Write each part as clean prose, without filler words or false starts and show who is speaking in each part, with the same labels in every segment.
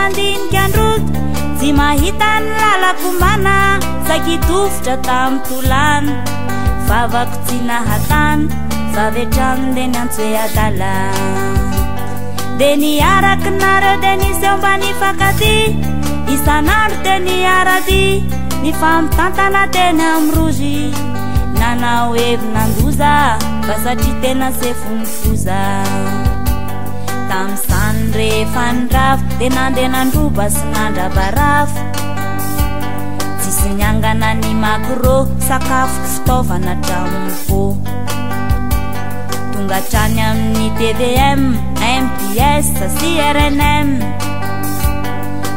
Speaker 1: mandinikyandroto tsy mahitany lalako mana saky tofotra tam tolany vavako tsy nahatany zavetrany de niantsoe adala de niaraky nareo de niseo mba nifankaty isanandro de niarady nifampitantana teny amrozy nanao hevinandoza fa satria tena sefonifoza tam'izany rehefa nirafo de nandeha nandroba sy nandrabarafo tsisy niangana ny makro sakafo fitaovana tramon'fo tonga trany amin'ny TVM, MPS sy RNM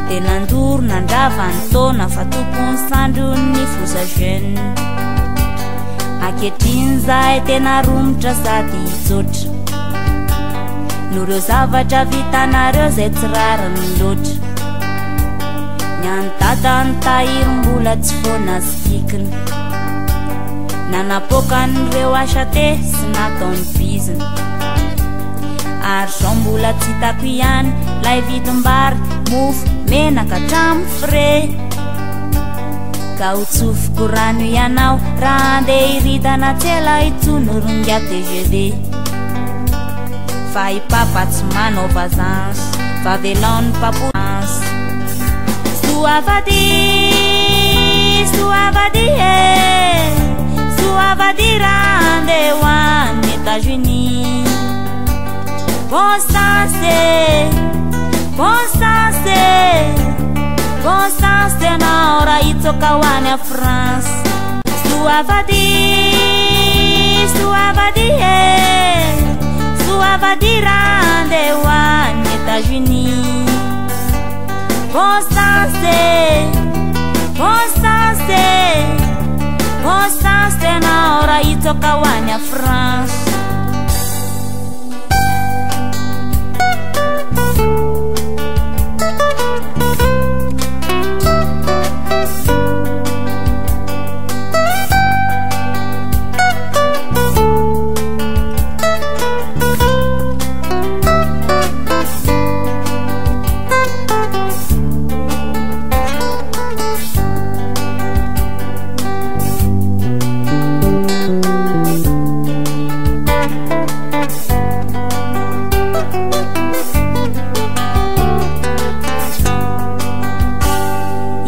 Speaker 1: de nandoro nandrava ny taona fa tompony sandro ny fosa jeune aketriny zahay tena romotra sady tsotra no reo zavatra vitanareo zay tsy rariny loatra niantata ny tahirim-bola tsy foana sikikiny nanapôkan'ireo asa te sy nataony biziny ary zao mbola tsy hitako ihany lay vidim-bary mofo menaka tramo fre ka ho tsofoko rano ianao raha andeha hiritana tsela itsonoronga TGV fa ipapa tsy manao vazanse fa velany papoanse soavady raha andeha hoany États-Unis bon sens tenao raha hitsoka hoany a France soavady raha andeha hoany États-Unis bon sens tenao raha hitsoka hoany a France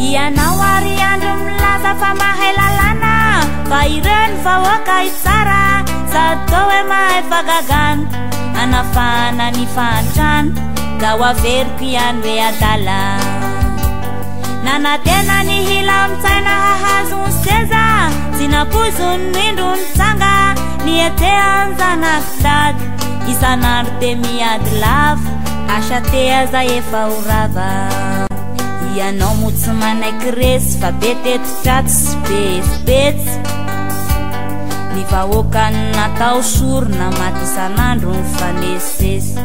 Speaker 1: ianao ary andro milaza fa mahay lalana fa ireny vahoaka itsara sady tao hoe mahay fagagana anafana ny fantrano ga ho averiko ihany hoe adala nanatena ny hila mitsaina hahazo ny seza tsy napozony noindro ny tsanga nieteany zanaky dady isanandro te miady lava asa te aza efa ho rava ianao mo tsy manaiky resy fa be tetitrato sy besibetsy ny vahoaka ny natao sorona maty isanandro ny fanesesy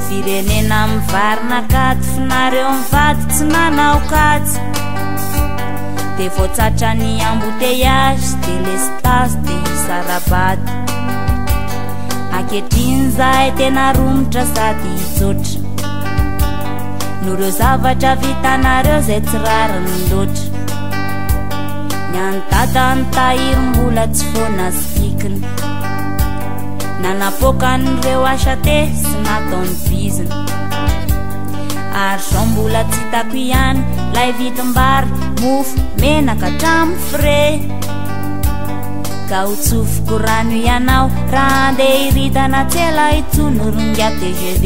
Speaker 1: firenena mivarina katy finareo mivady tsy nanao katsy de voatsatra ny embouteillage de lestasy de isarabaty aketriny zahay tena romotra sady itsotra no reo zavatra vitanareo zay tsy rariny loatra niantata ny tahirim-bola tsy foana sikikiny nanapôkan'ireo asa te sy nataony biziny ary zao mbola tsy hitako ihany lay vidim-bary mofo menaka tramo fre ka ho tsofoko rano ianao raha andeha hiritana tsela itsonoronga TGV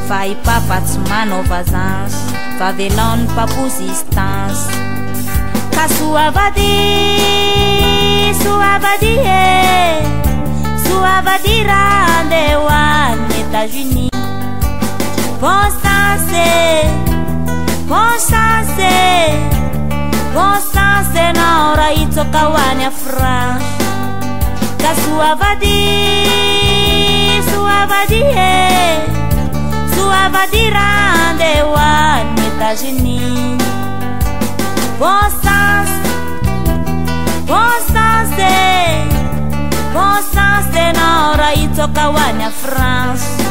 Speaker 1: fa ipapa tsy manao vazanse fa velany paposistance ka soavady raha andeha hoany États-Unis bon sens enao raha hitsoka hoany a France ka soavady raha andeha hoany États-Unis bon sens enao raha hitsoka hoany a France